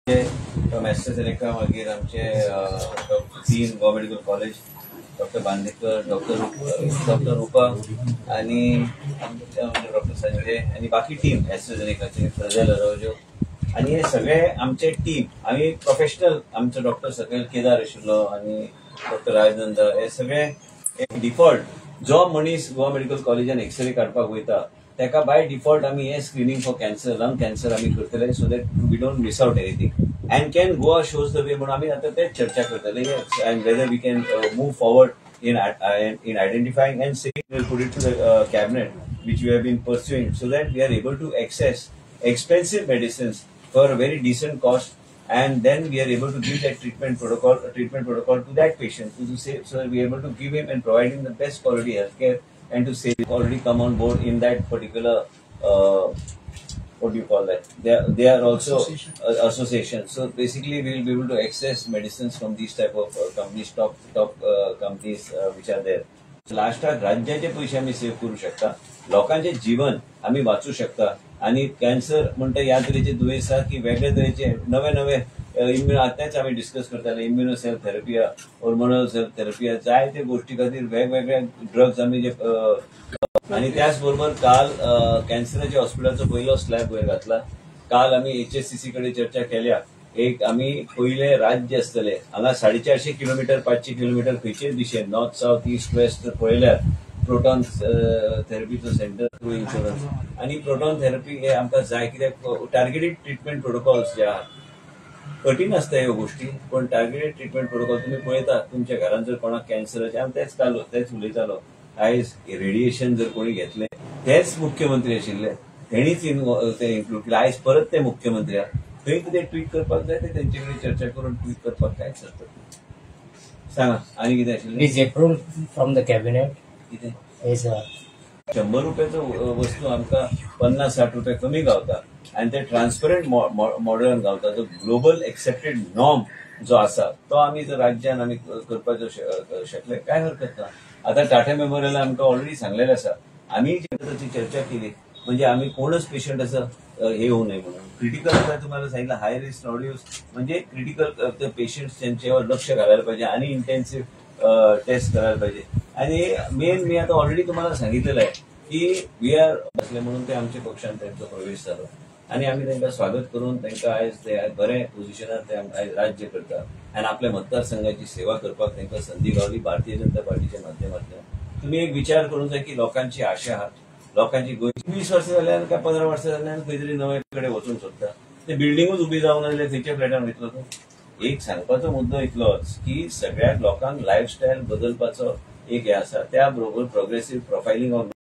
From AstraZeneca मागीर आमचे dean Goa medical college doctor Bandekar doctor Rupa आणि डॉक्टर संजय आणि बाकी टीम एस्ट्राझेनेकाचे प्रजल अरोजो आणि हे सगळे आमचे टीम आम्ही प्रोफेशनल आमचे डॉक्टर सकयल केदार आशिल्लो आणि डॉक्टर राजनंद हे सगळे डिफॉल्ट जो मनीस गोवा मेडिकल कॉलेजान एक्सरे काडपाक वयता तेका बाय डिफॉल्ट आम्ही हे screening for cancer lung cancer आम्ही करतले so that we don't miss out anything and can गोवा शोज द वे म्हणून आम्ही आता तेच चर्चा करतले and whether we can move forward in identifying and saying we'll put it to the cabinet which we have been pursuing so that we are able to access expensive medicines for a very decent cost and then we are able to give that treatment protocol to that patient to say so that we are able to give him and provide him the best quality healthcare and to say already come on board in that particular what do you call that? They are also association. So basically, we will be able to access medicines from these type of companies, top companies which are there. लास्टाक राज्याचे पैसे आम्ही save करू शकता, लोकांचे जीवन आम्ही वाचू शकता आणि कॅन्सर म्हणटा ह्या तरेचे दुयेंस आसा की वेगळे तरेचे नवे नवे आताच आम्ही डिस्कस करताले immuno cell therapy hormonal cell therapy जाय ते गोष्टी खातीर वेगवेगळे ड्रग्स आम्ही जे आणि त्याचबरोबर काल कॅन्सराच्या हॉस्पिटलचा पहिलो स्लॅब वयर घातला. काल आम्ही HSCC कडे चर्चा केल्या एक आम्ही पहिले राज्य असतले हांगा 450 किलोमीटर 500 किलोमीटर खंयचेच दिशेन नॉर्थ साउथ ईस्ट वेस्ट पळयल्यार प्रोटॉन थेरपीचो सेंटर थ्रू इन्शुरन्स आणि प्रोटॉन थेरपी हे आमकां जाय कित्याक टार्गेटेड ट्रिटमेंट प्रोटोकॉल्स जे आहात कठीण असता ह्यो गोष्टी पण टार्गेटेड ट्रिटमेंट प्रोटोकॉल तुम्ही पळयता तुमच्या घरात जर कोणाक कॅन्सराचे आमी तेच उलयतालो आयज रेडिएशन जर कोणी घेतले तेच मुख्यमंत्री आशिल्ले तेणीच ते इन्क्लूड केले आयज परत ते मुख्यमंत्री आहात थंय ते ट्वीट करपाक जाय ते तेंचे कडेन चर्चा करून ट्वीट करपाक कांयच हरकत सांगा आणि कितें आशिल्लें is approved from the cabinet कितें 100 रुपयाचो वस्तू आमकां 50-60 रुपये कमी गावता आणि ते ट्रान्सपरंट मॉडर्न गावता जो ग्लोबल एक्सेप्टेड नॉर्म जो आसा तो आम्ही जर राज्यान आम्ही करपाचो शकले काय हरकत ना. आता टाटा मेमोरियल आमकां ऑलरेडी सांगलेलें आसा आम्ही जी चर्चा केली म्हणजे आम्ही कोणच पेशंट असं हे होऊ नये म्हणून क्रिटिकल आता तुम्हाला सांगितलं हाय रिस्क नॉड्यूल्स म्हणजे क्रिटिकल पेशंट्स त्यांच्यावर लक्ष घालायला पाहिजे आणि इंटेन्सिव्ह टेस्ट करायला पाहिजे आणि मेन मी आता ऑलरेडी तुम्हाला सांगितलेलं आहे की वी आर असले म्हणून ते आमच्या पक्षान त्यांचा प्रवेश झालो आणि आम्ही त्यांना स्वागत करून त्यांना आयज ते बरे पोझिशनार ते आयज राज्य करतात आणि आपल्या मतदारसंघाची सेवा करपाक त्यांना संधी गावली भारतीय जनता पार्टीच्या माध्यमातून. तुम्ही एक विचार करून जाय की लोकांची आशा आहात लोकांची 20 वर्ष जाल्यार काय 15 वर्ष जाल्यार खंय तरी नवे कडे वचूंक सोदता ते बिल्डिंगूच उबी जावंक नासले खंयच्या फ्लॅटान वयतलो तो. एक सांगपाचो मुद्दो इतलोच की सगळ्या लोकांक लायफस्टायल बदलपाचो एक हे आसा त्या बरोबर प्रोग्रेसिव्ह प्रोफायलिंग ऑफ